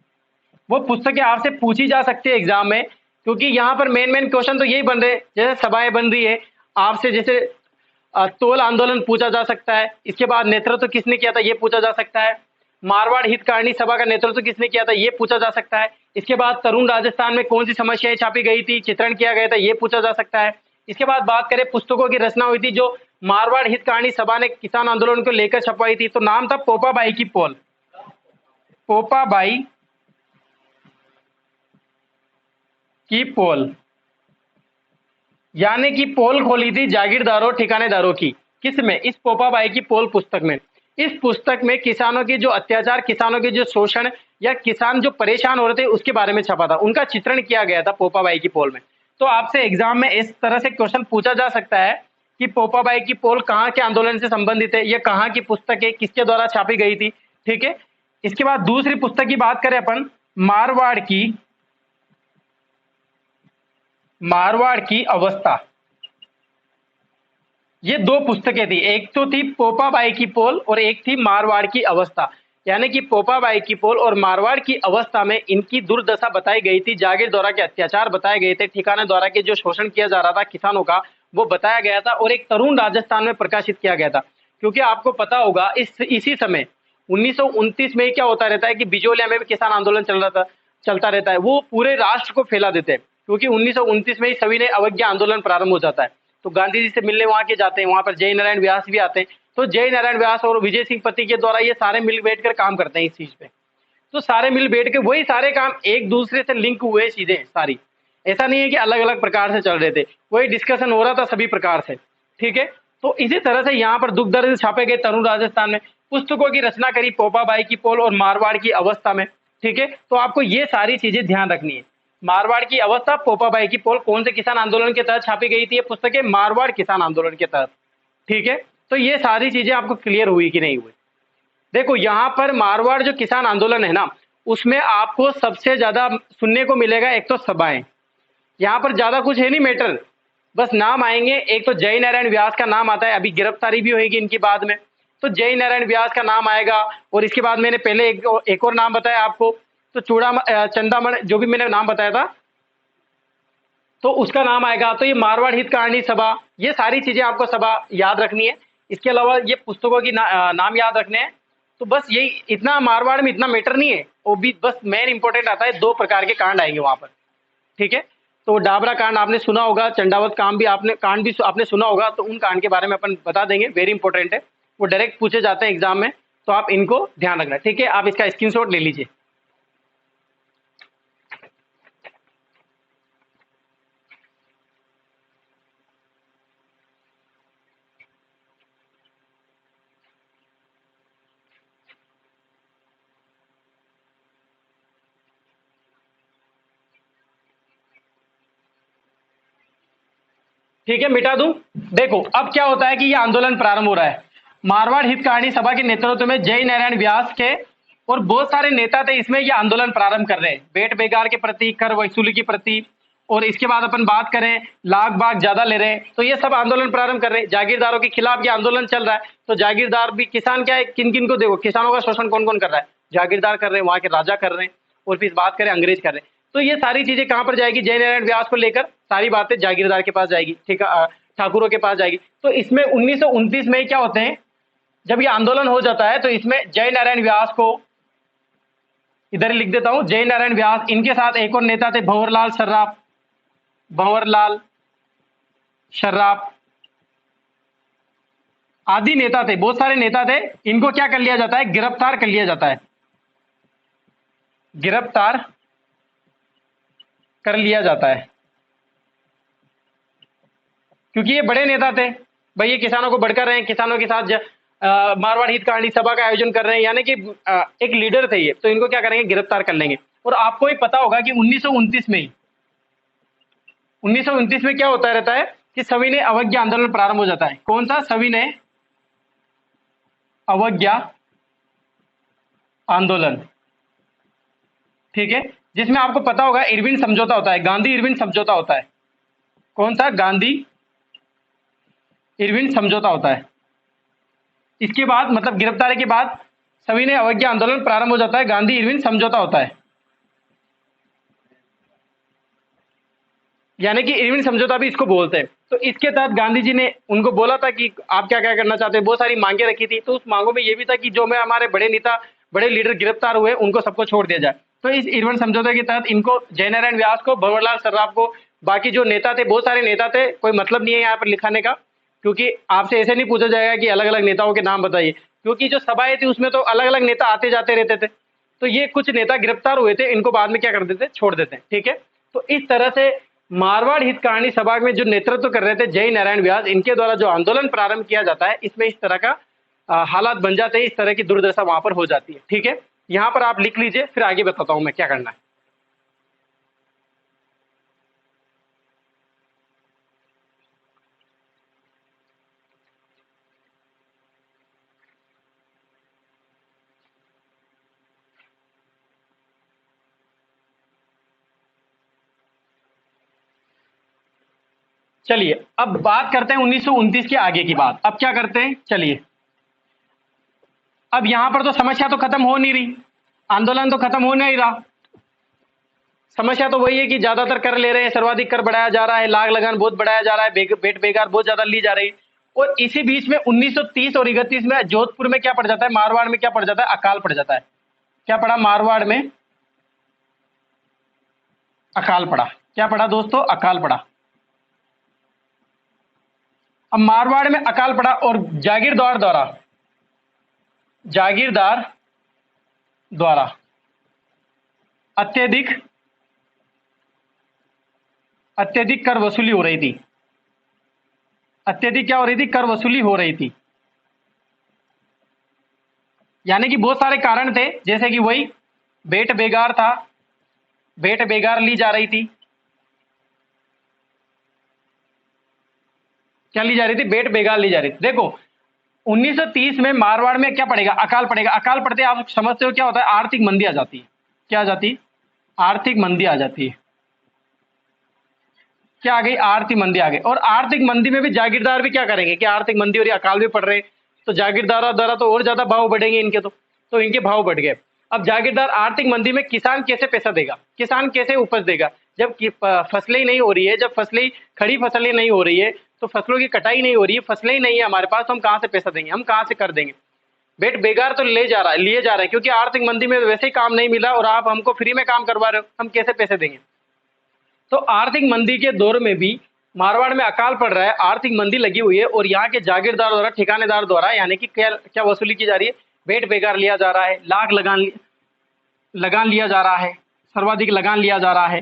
वो पुस्तकें आपसे पूछी जा सकती है एग्जाम में, क्योंकि यहाँ पर मेन क्वेश्चन तो यही बन रहे, जैसे सभाएं बन रही है आपसे, जैसे तोल आंदोलन पूछा जा सकता है, इसके बाद नेतृत्व किसने किया था ये पूछा जा सकता है, मारवाड़ हितकारिणी सभा का नेतृत्व किसने किया था ये पूछा जा सकता है, इसके बाद तरुण राजस्थान में कौन सी समस्याएं छापी गई थी, चित्रण किया गया था, ये पूछा जा सकता है। इसके बाद बात करें पुस्तकों की रचना हुई थी जो मारवाड़ हितकारिणी सभा ने किसान आंदोलन को लेकर छपवाई थी, तो नाम था पोपाबाई की पोल। पोपाबाई की पोल, यानी कि पोल खोली थी जागीरदारों ठिकानेदारों की। किसमें? इस पोपाबाई की पोल पुस्तक में। इस पुस्तक में किसानों की जो अत्याचार, किसानों के जो शोषण, या किसान जो परेशान हो रहे थे उसके बारे में छपा था, उनका चित्रण किया गया था पोपाबाई की पोल में। तो आपसे एग्जाम में इस तरह से क्वेश्चन पूछा जा सकता है कि पोपाबाई की पोल कहाँ के आंदोलन से संबंधित है, या कहाँ की पुस्तक है, किसके द्वारा छापी गई थी। ठीक है, इसके बाद दूसरी पुस्तक की बात करें अपन, मारवाड़ की अवस्था। ये दो पुस्तकें थी, एक तो थी पोपाबाई की पोल और एक थी मारवाड़ की अवस्था। यानी कि पोपाबाई की पोल और मारवाड़ की अवस्था में इनकी दुर्दशा बताई गई थी, जागीर द्वारा के अत्याचार बताए गए थे, ठिकाने द्वारा के जो शोषण किया जा रहा था किसानों का वो बताया गया था, और एक तरुण राजस्थान में प्रकाशित किया गया था। क्योंकि आपको पता होगा इसी समय 1929 में क्या होता रहता है कि बिजोलिया में भी किसान आंदोलन चलता रहता है, वो पूरे राष्ट्र को फैला देते हैं। क्योंकि 1929 में ही सभी ने अवज्ञा आंदोलन प्रारंभ हो जाता है, तो गांधी जी से मिलने वहां के जाते हैं, वहां पर जय नारायण व्यास भी आते हैं। तो जय नारायण व्यास और विजय सिंह पति के द्वारा ये सारे मिल बैठ कर काम करते हैं इस चीज पे। तो सारे मिल बैठ के वही सारे काम एक दूसरे से लिंक हुए सीधे सारी, ऐसा नहीं है कि अलग अलग प्रकार से चल रहे थे, वही डिस्कशन हो रहा था सभी प्रकार से। ठीक है, तो इसी तरह से यहाँ पर दुख दर्द छापे गए तरुण राजस्थान में, पुस्तकों की रचना करी पोपाबाई की पोल और मारवाड़ की अवस्था में। ठीक है, तो आपको ये सारी चीजें ध्यान रखनी है। मारवाड़ की अवस्था, पोपाबाई की पोल कौन से किसान आंदोलन के तहत छापी गई थी? ये पुस्तकें मारवाड़ किसान आंदोलन के तहत। ठीक है, तो ये सारी चीजें आपको क्लियर हुई कि नहीं हुई? देखो यहाँ पर मारवाड़ जो किसान आंदोलन है ना, उसमें आपको सबसे ज्यादा सुनने को मिलेगा एक तो सभाएं, यहाँ पर ज्यादा कुछ है नहीं मैटर, बस नाम आएंगे। एक तो जय नारायण व्यास का नाम आता है, अभी गिरफ्तारी भी होगी इनकी बाद में, तो जय नारायण व्यास का नाम आएगा। और इसके बाद मैंने पहले एक और नाम बताया आपको, तो चंदामण जो भी मैंने नाम बताया था, तो उसका नाम आएगा। तो ये मारवाड़ हित कहानी सभा, ये सारी चीजें आपको सभा याद रखनी है। इसके अलावा ये पुस्तकों की नाम याद रखने हैं। तो बस यही, इतना मारवाड़ में इतना मैटर नहीं है, वो भी बस मेन इंपॉर्टेंट आता है, दो प्रकार के कांड आएंगे वहां पर। ठीक है, तो डाबरा कांड आपने सुना होगा, चंडावत कांड भी आपने सुना होगा, तो उन कांड के बारे में अपन बता देंगे, वेरी इंपॉर्टेंट है, वो डायरेक्ट पूछे जाते हैं एग्जाम में, तो आप इनको ध्यान रखना। ठीक है, आप इसका स्क्रीनशॉट ले लीजिए। ठीक है, मिटा दूं? देखो अब क्या होता है कि ये आंदोलन प्रारंभ हो रहा है, मारवाड़ हित कहानी सभा के नेतृत्व में जय नारायण व्यास के और बहुत सारे नेता थे इसमें, ये आंदोलन प्रारंभ कर रहे हैं बेट बेगार के प्रति, कर वसूली के प्रति। और इसके बाद अपन बात करें, लाख बाग ज्यादा ले रहे हैं, तो ये सब आंदोलन प्रारंभ कर रहे हैं, जागीरदारों के खिलाफ ये आंदोलन चल रहा है। तो जागीरदार भी, किसान क्या है, किन किन को देखो, किसानों का शोषण कौन कौन कर रहा है? जागीरदार कर रहे हैं, वहां के राजा कर रहे हैं, और फिर बात करें अंग्रेज कर रहे हैं। तो ये सारी चीजें कहां पर जाएगी? जय नारायण व्यास को लेकर सारी बातें जागीरदार के पास जाएगी, ठीक है, ठाकुरों के पास जाएगी। तो इसमें 1929 में क्या होते हैं, जब ये आंदोलन हो जाता है, तो इसमें जय नारायण व्यास को, इधर लिख देता हूं, जय नारायण व्यास, इनके साथ एक और नेता थे भंवरलाल सर्राफ, भंवरलाल सर्राफ आदि नेता थे, बहुत सारे नेता थे। इनको क्या कर लिया जाता है? गिरफ्तार कर लिया जाता है, गिरफ्तार कर लिया जाता है, क्योंकि ये बड़े नेता थे भाई, ये किसानों को भड़का रहे हैं, किसानों के साथ मारवाड़ हित कहानी सभा का आयोजन कर रहे हैं, यानी कि एक लीडर थे ये, तो इनको क्या करेंगे? गिरफ्तार कर लेंगे। और आपको ही पता होगा कि 1929 में ही, 1929 में क्या होता रहता है कि सविनय अवज्ञा आंदोलन प्रारंभ हो जाता है। कौन सा? सविनय अवज्ञा आंदोलन। ठीक है, जिसमें आपको पता होगा इरविन समझौता होता है, गांधी इरविन समझौता होता है। कौन सा? गांधी इरविन समझौता होता है। इसके बाद, मतलब गिरफ्तारी के बाद सविनय अवज्ञा आंदोलन प्रारंभ हो जाता है, गांधी इरविन समझौता होता है। यानी कि इरविन समझौता भी इसको बोलते हैं। तो इसके तहत गांधी जी ने उनको बोला था कि आप क्या क्या करना चाहते हैं, बहुत सारी मांगे रखी थी। तो उस मांगों में ये भी था कि जो में हमारे बड़े नेता, बड़े लीडर गिरफ्तार हुए, उनको सबको छोड़ दिया जाए। तो इस इरविन समझौते के तहत इनको, जयनारायण व्यास को, भंवरलाल सर्राफ को, बाकी जो नेता थे, बहुत सारे नेता थे, कोई मतलब नहीं है यहाँ पर लिखाने का, क्योंकि आपसे ऐसे नहीं पूछा जाएगा कि अलग अलग नेताओं के नाम बताइए, क्योंकि जो सभाएं थी उसमें तो अलग अलग नेता आते जाते रहते थे। तो ये कुछ नेता गिरफ्तार हुए थे, इनको बाद में क्या कर देते? छोड़ देते हैं। ठीक है, तो इस तरह से मारवाड़ हित कहानी सभा में जो नेतृत्व कर रहे थे जय नारायण व्यास, इनके द्वारा जो आंदोलन प्रारंभ किया जाता है, इसमें इस तरह का हालात बन जाते हैं, इस तरह की दुर्दशा वहां पर हो जाती है। ठीक है, यहाँ पर आप लिख लीजिए, फिर आगे बताता हूं मैं क्या करना है। चलिए अब बात करते हैं 1929 के आगे की बात। अब क्या करते हैं, चलिए अब यहां पर तो समस्या तो खत्म हो नहीं रही, आंदोलन तो खत्म हो नहीं रहा। समस्या तो वही है कि ज्यादातर कर ले रहे हैं, सर्वाधिक कर बढ़ाया जा रहा है, लाग लगान बहुत बढ़ाया जा रहा है, बेट बेकार बहुत ज्यादा ली जा रही है। और इसी बीच में 1930 और 31 में जोधपुर में क्या पड़ जाता है, मारवाड़ में क्या पड़ जाता है, अकाल पड़ जाता है। क्या पड़ा, मारवाड़ में अकाल पड़ा। क्या पड़ा दोस्तों, अकाल पड़ा। अब मारवाड़ में अकाल पड़ा और जागीरदार द्वारा अत्यधिक अत्यधिक कर वसूली हो रही थी। अत्यधिक क्या हो रही थी, कर वसूली हो रही थी। यानी कि बहुत सारे कारण थे, जैसे कि वही बेट बेगार था, बेट बेगार ली जा रही थी। क्या ली जा रही थी, बेट बेगार ली जा रही थी। देखो 1930 में मारवाड़ में क्या पड़ेगा, अकाल पड़ेगा। अकाल पड़ते आप समझते हो क्या होता है, आर्थिक मंदी आ जाती है। क्या आ जाती, आर्थिक मंदी आ जाती है। क्या आ गई, आर्थिक मंदी आ गई। और आर्थिक मंदी में भी जागीरदार भी क्या करेंगे कि आर्थिक मंदी और अकाल भी पड़ रहे हैं, तो जागीरदारों द्वारा तो और ज्यादा भाव बढ़ेंगे इनके, तो इनके भाव बढ़ गए। अब जागीरदार आर्थिक मंदी में किसान कैसे पैसा देगा, किसान कैसे उपज देगा, जब फसलें ही नहीं हो रही है, जब फसलें खड़ी फसलें नहीं हो रही है, तो फसलों की कटाई नहीं हो रही है, फसलें ही नहीं है हमारे पास, तो हम कहाँ से पैसा देंगे, हम कहाँ से कर देंगे। बेट बेगार तो लिए जा रहा है क्योंकि आर्थिक मंदी में वैसे ही काम नहीं मिला और आप हमको फ्री में काम करवा रहे हो, हम कैसे पैसे देंगे। तो आर्थिक मंदी के दौर में भी मारवाड़ में अकाल पड़ रहा है, आर्थिक मंदी लगी हुई है और यहाँ के जागीरदार द्वारा, ठिकानेदार द्वारा, यानी कि क्या क्या वसूली की जा रही है, बेट बेगार लिया जा रहा है, लाख लगान लिया जा रहा है, सर्वाधिक लगान लिया जा रहा है,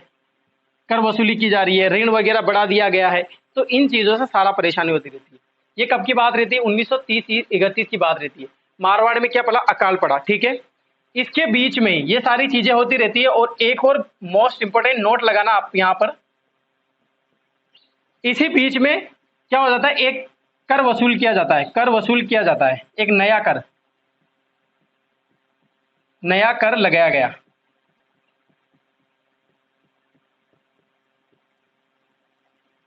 कर वसूली की जा रही है, ऋण वगैरह बढ़ा दिया गया है। तो इन चीजों से सारा परेशानी होती रहती है। ये कब की बात रहती है, 1930-31 की बात रहती है। मारवाड़ में क्या पड़ा, अकाल पड़ा, ठीक है। इसके बीच में ये सारी चीजें होती रहती है। और एक और मोस्ट इंपोर्टेंट नोट लगाना आप यहां पर, इसी बीच में क्या हो जाता है, एक कर वसूल किया जाता है, कर वसूल किया जाता है, एक नया कर लगाया गया।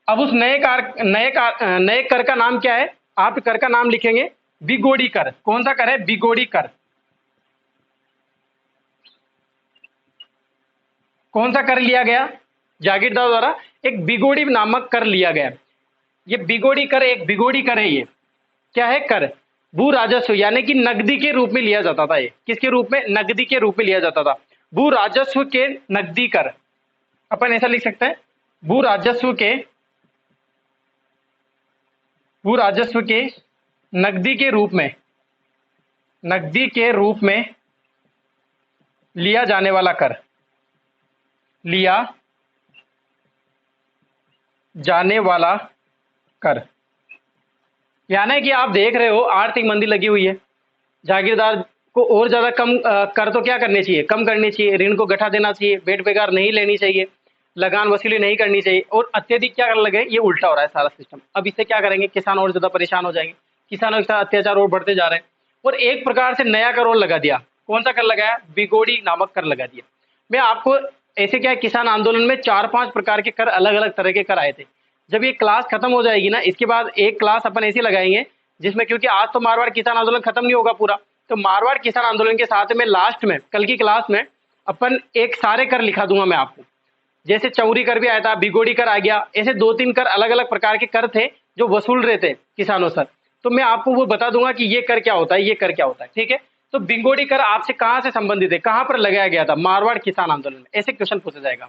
अब उस नए कर का नाम क्या है, आप कर का नाम लिखेंगे बिगोड़ी कर। कौन सा कर है, बिगोड़ी कर। कौन सा कर लिया गया, जागीरदार द्वारा एक बिगोड़ी नामक कर लिया गया। ये बिगोड़ी कर, एक बिगोड़ी कर है। ये क्या है, कर भू राजस्व, यानी कि नकदी के रूप में लिया जाता था। ये किसके रूप में, नकदी के रूप में लिया जाता था। भू राजस्व के नकदी कर, अपन ऐसा लिख सकते हैं, भू राजस्व के भू राजस्व के नकदी के रूप में, नकदी के रूप में लिया जाने वाला कर, लिया जाने वाला कर। यानी कि आप देख रहे हो आर्थिक मंदी लगी हुई है, जागीरदार को और ज्यादा कम कर तो क्या करनी चाहिए, कम करनी चाहिए, ऋण को घटा देना चाहिए, बेट बेकार नहीं लेनी चाहिए, लगान वसूली नहीं करनी चाहिए। और अत्यधिक क्या करने लगे, ये उल्टा हो रहा है सारा सिस्टम। अब इससे क्या करेंगे, किसान और ज्यादा परेशान हो जाएंगे, किसानों के साथ अत्याचार और बढ़ते जा रहे हैं। और एक प्रकार से नया कर और लगा दिया। कौन सा कर लगाया, बिगोड़ी नामक कर लगा दिया। मैं आपको ऐसे क्या है, किसान आंदोलन में 4-5 प्रकार के कर, अलग अलग तरह के कर आए थे। जब ये क्लास खत्म हो जाएगी ना, इसके बाद एक क्लास अपन ऐसी लगाएंगे जिसमें, क्योंकि आज तो मारवाड़ किसान आंदोलन खत्म नहीं होगा पूरा, तो मारवाड़ किसान आंदोलन के साथ में लास्ट में कल की क्लास में अपन एक सारे कर लिखा दूंगा मैं आपको। जैसे चौरी कर भी आया था, बिगोड़ी कर आ गया, ऐसे 2-3 कर अलग अलग प्रकार के कर थे जो वसूल रहे थे किसानों से। तो मैं आपको वो बता दूंगा कि ये कर क्या होता है, ये कर क्या होता है, ठीक है। तो बिगोड़ी कर आपसे कहां से संबंधित है, कहां पर लगाया गया था, मारवाड़ किसान आंदोलन में, ऐसे क्वेश्चन पूछा जाएगा।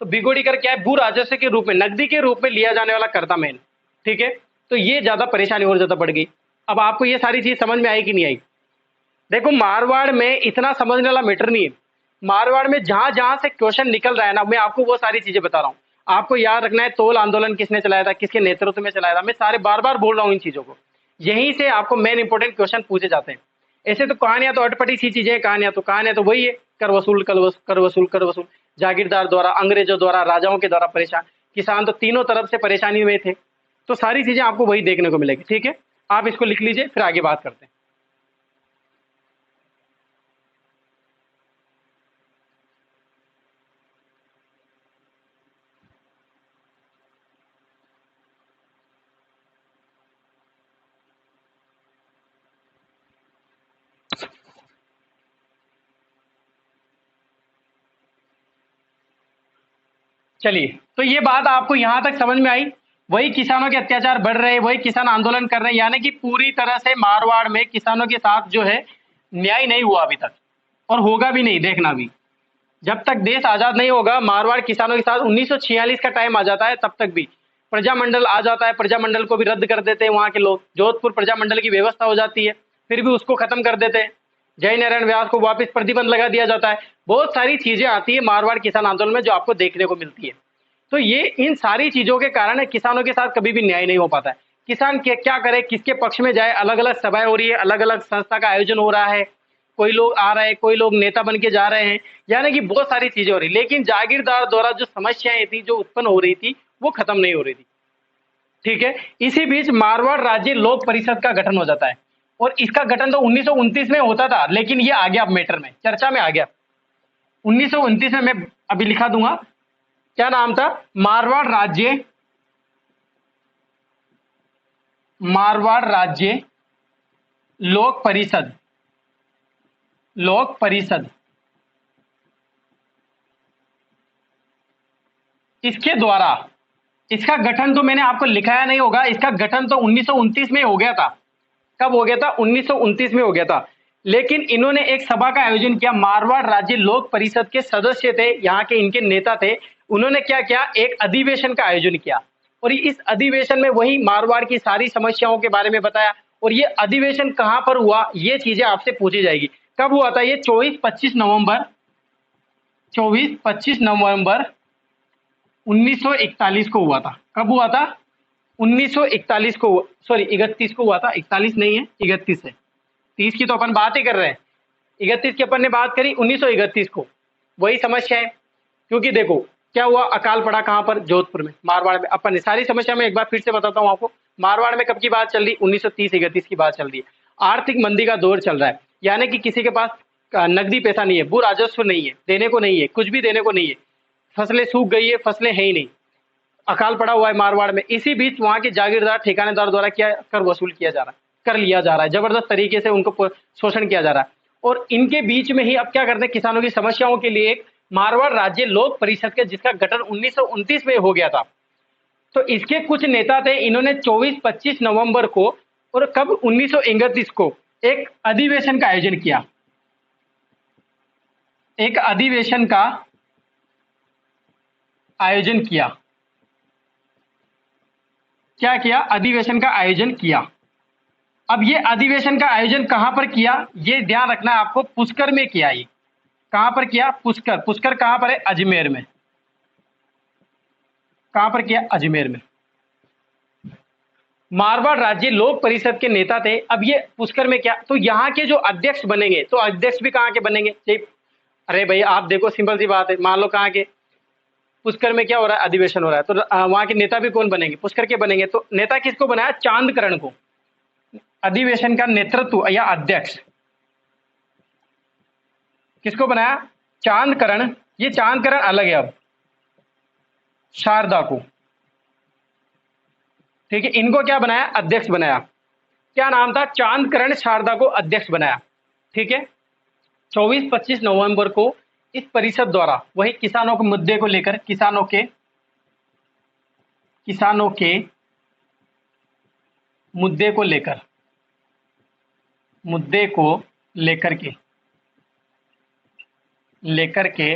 तो बिगोड़ी कर क्या है, भू राजस्व के रूप में, नकदी के रूप में लिया जाने वाला कर था मेन, ठीक है। तो ये ज्यादा परेशानी और ज्यादा बढ़ गई। अब आपको ये सारी चीज समझ में आई कि नहीं आई। देखो मारवाड़ में इतना समझने वाला मैटर नहीं है। मारवाड़ में जहां जहां से क्वेश्चन निकल रहा है ना, मैं आपको वो सारी चीजें बता रहा हूँ। आपको याद रखना है, तोल आंदोलन किसने चलाया था, किसके नेतृत्व में चलाया था, मैं सारे बार बार बोल रहा हूँ इन चीजों को। यहीं से आपको मेन इंपॉर्टेंट क्वेश्चन पूछे जाते हैं। ऐसे तो कहानियां तो अटपटी सी चीजें हैं, कहानियां तो वही है, कर वसूल कर वसूल कर वसूल कर वसूल, जागीरदार द्वारा, अंग्रेजों द्वारा, राजाओं के द्वारा परेशान, किसान तो तीनों तरफ से परेशानी में थे। तो सारी चीजें आपको वही देखने को मिलेगी, ठीक है। आप इसको लिख लीजिए, फिर आगे बात करते हैं। चलिए, तो ये बात आपको यहाँ तक समझ में आई। वही किसानों के अत्याचार बढ़ रहे हैं, वही किसान आंदोलन कर रहे हैं, यानी कि पूरी तरह से मारवाड़ में किसानों के साथ जो है न्याय नहीं हुआ अभी तक, और होगा भी नहीं, देखना भी। जब तक देश आजाद नहीं होगा, मारवाड़ किसानों के साथ 1946 का टाइम आ जाता है, तब तक भी प्रजामंडल आ जाता है, प्रजामंडल को भी रद्द कर देते हैं वहां के लोग, जोधपुर प्रजामंडल की व्यवस्था हो जाती है, फिर भी उसको खत्म कर देते हैं, जय नारायण व्यास को वापस प्रतिबंध लगा दिया जाता है। बहुत सारी चीजें आती है मारवाड़ किसान आंदोलन में जो आपको देखने को मिलती है। तो ये इन सारी चीजों के कारण किसानों के साथ कभी भी न्याय नहीं हो पाता है। किसान क्या करे, किसके पक्ष में जाए, अलग अलग सभाएं हो रही है, अलग अलग संस्था का आयोजन हो रहा है, कोई लोग आ रहे हैं, कोई लोग नेता बन के जा रहे हैं, यानी कि बहुत सारी चीजें हो रही, लेकिन जागीरदार द्वारा जो समस्याएं थी, जो उत्पन्न हो रही थी, वो खत्म नहीं हो रही थी। ठीक है, इसी बीच मारवाड़ राज्य लोक परिषद का गठन हो जाता है, और इसका गठन तो 1929 में होता था, लेकिन ये आ गया अब मैटर में, चर्चा में आ गया 1929 में। मैं अभी लिखा दूंगा, क्या नाम था, मारवाड़ राज्य लोक परिषद, लोक परिषद। इसके द्वारा, इसका गठन तो मैंने आपको लिखाया नहीं होगा, इसका गठन तो 1929 में हो गया था। कब हो गया था, 1929 में हो गया था। लेकिन इन्होंने एक सभा का आयोजन किया, मारवाड़ राज्य लोक परिषद के सदस्य थे, यहाँ के इनके नेता थे, उन्होंने क्या किया, एक अधिवेशन का आयोजन किया, और इस अधिवेशन में वही मारवाड़ की सारी समस्याओं के बारे में बताया। और ये अधिवेशन कहां पर हुआ, ये चीजें आपसे पूछी जाएगी। कब हुआ था ये, 24-25 नवंबर 1941 को हुआ था। कब हुआ था, 1941 को, सॉरी 31 को हुआ था, 41 नहीं है, 31 है, 30 की तो अपन बात ही कर रहे हैं, 31 की अपन ने बात करी, 1931 को। वही समस्या है, क्योंकि देखो क्या हुआ, अकाल पड़ा कहां पर, जोधपुर में, मारवाड़ में। अपन सारी समस्या में एक बार फिर से बताता हूं आपको। मारवाड़ में कब की बात चल रही, 1930-31 की बात चल रही है। आर्थिक मंदी का दौर चल रहा है, यानी कि किसी के पास नकदी पैसा नहीं है, भू राजस्व नहीं है, देने को नहीं है, कुछ भी देने को नहीं है, फसलें सूख गई है, फसलें है ही नहीं, अकाल पड़ा हुआ है मारवाड़ में। इसी बीच वहां के जागीरदार ठेकानेदार द्वारा क्या कर वसूल किया जा रहा है, कर लिया जा रहा है, जबरदस्त तरीके से उनको शोषण किया जा रहा है। और इनके बीच में ही अब क्या करते हैं, किसानों की समस्याओं के लिए एक मारवाड़ राज्य लोक परिषद के, जिसका गठन 1929 में हो गया था। तो इसके कुछ नेता थे, इन्होंने 24-25 नवंबर को और कब 1931 को एक अधिवेशन का आयोजन किया, एक अधिवेशन का आयोजन किया। क्या किया, अधिवेशन का आयोजन किया। अब ये अधिवेशन का आयोजन कहां पर किया, ये ध्यान रखना है आपको, पुष्कर में किया। ये कहां पर किया, पुष्कर। पुष्कर कहां पर है, अजमेर में। कहां पर किया, अजमेर में। मारवाड़ राज्य लोक परिषद के नेता थे। अब ये पुष्कर में क्या, तो यहाँ के जो अध्यक्ष बनेंगे, तो अध्यक्ष भी कहाँ के बनेंगे, अरे भाई आप देखो, सिंपल सी बात है, मान लो कहाँ के, पुष्कर में क्या हो रहा है, अधिवेशन हो रहा है, तो वहां के नेता भी कौन बनेंगे, पुष्कर के बनेंगे। तो नेता किसको बनाया, चांदकरण को, अधिवेशन का नेतृत्व या अध्यक्ष किसको बनाया, चांदकरण। ये चांदकरण अलग है, अब शारदा को, ठीक है, इनको क्या बनाया, अध्यक्ष बनाया। क्या नाम था, चांदकरण शारदा को अध्यक्ष बनाया। ठीक है, 24-25 नवंबर को इस परिषद द्वारा वही किसानों के मुद्दे को लेकर, किसानों के मुद्दे को लेकर के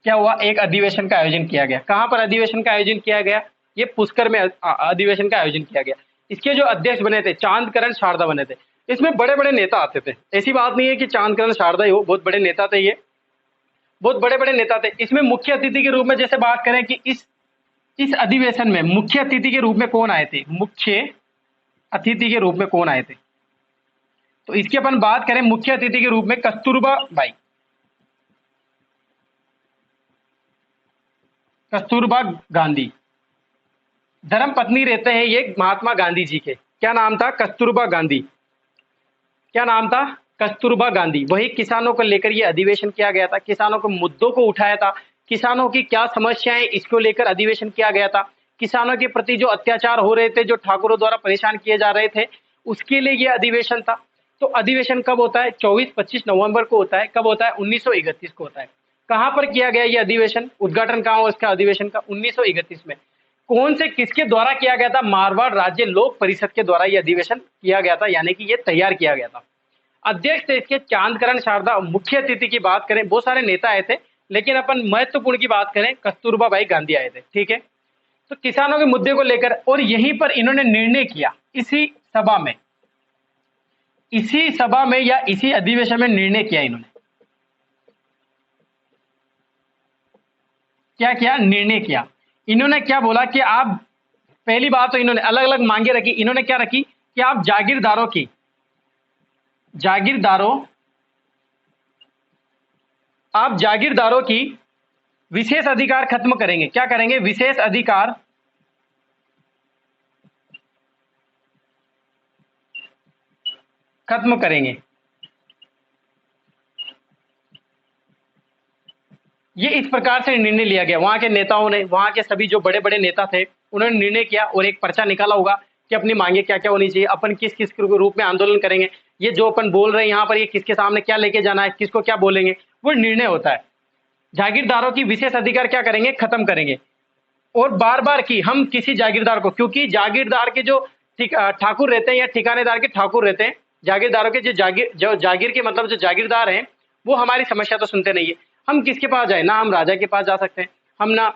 क्या हुआ, एक अधिवेशन का आयोजन किया गया। कहां पर अधिवेशन का आयोजन किया गया, ये पुष्कर में अधिवेशन का आयोजन किया गया। इसके जो अध्यक्ष बने थे, चांदकरण शारदा बने थे। इसमें बड़े बड़े नेता आते थे, ऐसी बात नहीं है कि चांदकरण शारदा ही हो, बहुत बड़े नेता थे, ये बहुत बड़े बड़े नेता थे। इसमें मुख्य अतिथि के रूप में जैसे बात करें कि इस अधिवेशन में मुख्य अतिथि के रूप में कौन आए थे, मुख्य अतिथि के रूप में कौन आए थे, तो इसकी अपन बात करें, मुख्य अतिथि के रूप में कस्तूरबा गांधी, धर्म पत्नी रहते हैं ये महात्मा गांधी जी के। क्या नाम था, कस्तूरबा गांधी। क्या नाम था, कस्तूरबा गांधी। वही किसानों को लेकर ये अधिवेशन किया गया था, किसानों के मुद्दों को उठाया था, किसानों की क्या समस्याएं, इसको लेकर अधिवेशन किया गया था। किसानों के प्रति जो अत्याचार हो रहे थे, जो ठाकुरों द्वारा परेशान किए जा रहे थे, उसके लिए ये अधिवेशन था। तो अधिवेशन कब होता है, 24-25 नवंबर को होता है। कब होता है, 1931 को होता है। कहां पर किया गया ये अधिवेशन, उद्घाटन कहां हुआ इसका अधिवेशन का? 1931 में। कौन से किसके द्वारा किया गया था? मारवाड़ राज्य लोक परिषद के द्वारा यह अधिवेशन किया गया था, यानी कि ये तैयार किया गया था। अध्यक्ष थे इसके चांदकरण शारदा। मुख्य अतिथि की बात करें, बहुत सारे नेता आए थे, लेकिन अपन महत्वपूर्ण की बात करें, कस्तूरबा भाई गांधी आए थे। ठीक है, तो किसानों के मुद्दे को लेकर, और यहीं पर इन्होंने निर्णय किया, इसी सभा में या इसी अधिवेशन में निर्णय किया इन्होंने। क्या किया? निर्णय किया। इन्होंने क्या बोला कि आप, पहली बात तो इन्होंने अलग अलग मांगे रखी। इन्होंने क्या रखी कि आप जागीरदारों की विशेष अधिकार खत्म करेंगे। क्या करेंगे? विशेष अधिकार खत्म करेंगे। ये इस प्रकार से निर्णय लिया गया। वहां के नेताओं ने, वहां के सभी जो बड़े बड़े नेता थे, उन्होंने निर्णय किया और एक पर्चा निकाला होगा कि अपनी मांगे क्या क्या होनी चाहिए, अपन किस किस रूप में आंदोलन करेंगे, ये जो अपन बोल रहे हैं यहाँ पर, ये किसके सामने क्या लेके जाना है, किसको क्या बोलेंगे, वो निर्णय होता है। जागीरदारों की विशेष अधिकार क्या करेंगे? खत्म करेंगे। और बार बार की, हम किसी जागीरदार को, क्योंकि जागीरदार के जो ठाकुर रहते हैं या ठिकानेदार के ठाकुर रहते हैं, जागीरदारों के जो जागीर के मतलब जो जागीरदार हैं, वो हमारी समस्या तो सुनते नहीं है। हम किसके पास जाए? ना हम राजा के पास जा सकते हैं, हम ना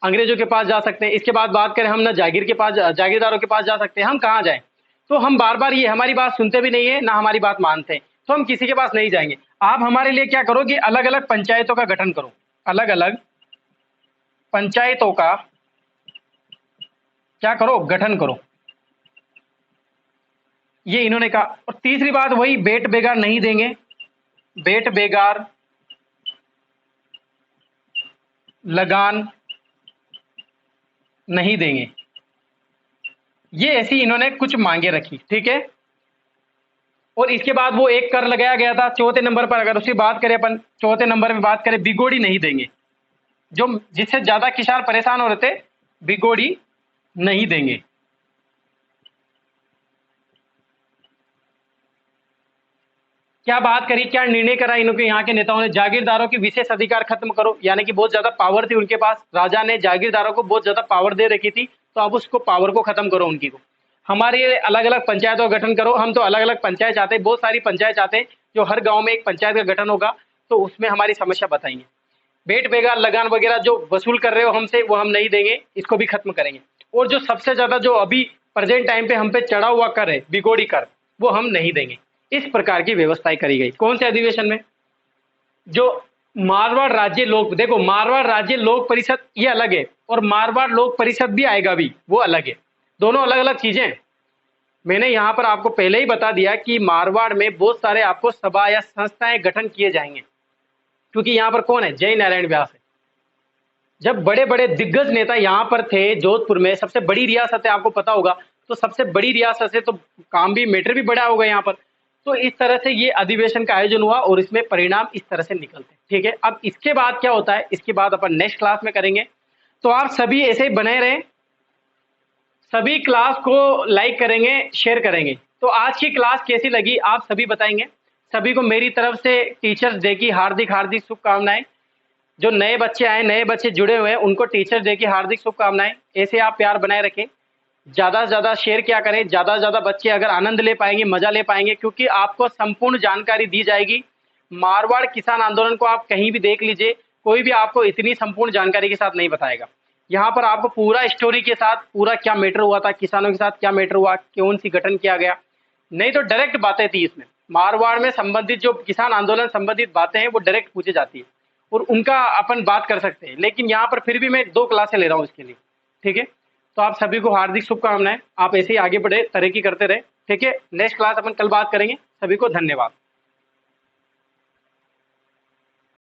अंग्रेजों के पास जा सकते हैं, इसके बाद बात करें हम ना जागीरदारों के पास जा सकते हैं, हम कहाँ जाएं? तो हम बार बार, ये हमारी बात सुनते भी नहीं है, ना हमारी बात मानते हैं, तो हम किसी के पास नहीं जाएंगे। आप हमारे लिए क्या करो कि अलग अलग पंचायतों का गठन करो, अलग अलग पंचायतों का क्या करो? गठन करो, ये इन्होंने कहा। और तीसरी बात वही, बेट बेगार नहीं देंगे, बेट बेगार लगान नहीं देंगे। ये ऐसी इन्होंने कुछ मांगे रखी। ठीक है, और इसके बाद वो एक कर लगाया गया था चौथे नंबर पर। अगर उसकी बात करें अपन, चौथे नंबर में बात करें, बिगोड़ी नहीं देंगे। जो जिससे ज्यादा किसान परेशान हो रहे थे, बिगोड़ी नहीं देंगे। क्या बात करी, क्या निर्णय करा इनके यहाँ के नेताओं ने? जागीरदारों की विशेष अधिकार खत्म करो, यानी कि बहुत ज्यादा पावर थी उनके पास, राजा ने जागीरदारों को बहुत ज्यादा पावर दे रखी थी, तो अब उसको पावर को खत्म करो उनकी को। हमारे अलग अलग पंचायतों का गठन करो। हम तो अलग अलग पंचायत चाहते हैं, बहुत सारी पंचायत चाहते हैं, जो हर गांव में एक पंचायत का गठन होगा, तो उसमें हमारी समस्या बताएंगे। बेट बेगार लगान वगैरह जो वसूल कर रहे हो हमसे, वो हम नहीं देंगे, इसको भी खत्म करेंगे। और जो सबसे ज्यादा, जो अभी प्रेजेंट टाइम पे हम पे चढ़ा हुआ कर है, बिगोड़ी कर, वो हम नहीं देंगे। इस प्रकार की व्यवस्थाएं करी गई। कौन से अधिवेशन में? जो मारवाड़ राज्य लोक, देखो मारवाड़ राज्य लोक परिषद ये अलग है, और मारवाड़ लोक परिषद भी आएगा भी, वो अलग है। दोनों अलग अलग चीजें हैं। मैंने यहाँ पर आपको पहले ही बता दिया कि मारवाड़ में बहुत सारे आपको सभा या संस्थाएं गठन किए जाएंगे, क्योंकि यहाँ पर कौन है? जय नारायण व्यास है। जब बड़े बड़े दिग्गज नेता यहाँ पर थे, जोधपुर में सबसे बड़ी रियासत है, आपको पता होगा, तो सबसे बड़ी रियासत से तो काम भी, मैटर भी बड़ा होगा यहाँ पर। तो इस तरह से ये अधिवेशन का आयोजन हुआ और इसमें परिणाम इस तरह से निकलते हैं। ठीक है, अब इसके बाद क्या होता है, इसके बाद अपन नेक्स्ट क्लास में करेंगे। तो आप सभी ऐसे ही बने रहें, सभी क्लास को लाइक करेंगे, शेयर करेंगे। तो आज की क्लास कैसी लगी आप सभी बताएंगे। सभी को मेरी तरफ से टीचर्स डे की हार्दिक हार्दिक शुभकामनाएं। जो नए बच्चे आए, नए बच्चे जुड़े हुए हैं, उनको टीचर्स डे की हार्दिक शुभकामनाएं। ऐसे आप प्यार बनाए रखें, ज्यादा से ज्यादा शेयर क्या करें, ज्यादा से ज्यादा बच्चे अगर आनंद ले पाएंगे, मजा ले पाएंगे, क्योंकि आपको संपूर्ण जानकारी दी जाएगी। मारवाड़ किसान आंदोलन को आप कहीं भी देख लीजिए, कोई भी आपको इतनी संपूर्ण जानकारी के साथ नहीं बताएगा। यहाँ पर आपको पूरा स्टोरी के साथ, पूरा क्या मैटर हुआ था, किसानों के साथ क्या मैटर हुआ, कौन सी गठन किया गया, नहीं तो डायरेक्ट बातें थी इसमें। मारवाड़ में संबंधित जो किसान आंदोलन संबंधित बातें हैं, वो डायरेक्ट पूछी जाती है और उनका अपन बात कर सकते हैं। लेकिन यहाँ पर फिर भी मैं 2 क्लासें ले रहा हूँ इसके लिए। ठीक है, तो आप सभी को हार्दिक शुभकामनाएं। आप ऐसे ही आगे बढ़े, तरक्की करते रहे। ठीक है, नेक्स्ट क्लास अपन कल बात करेंगे। सभी को धन्यवाद।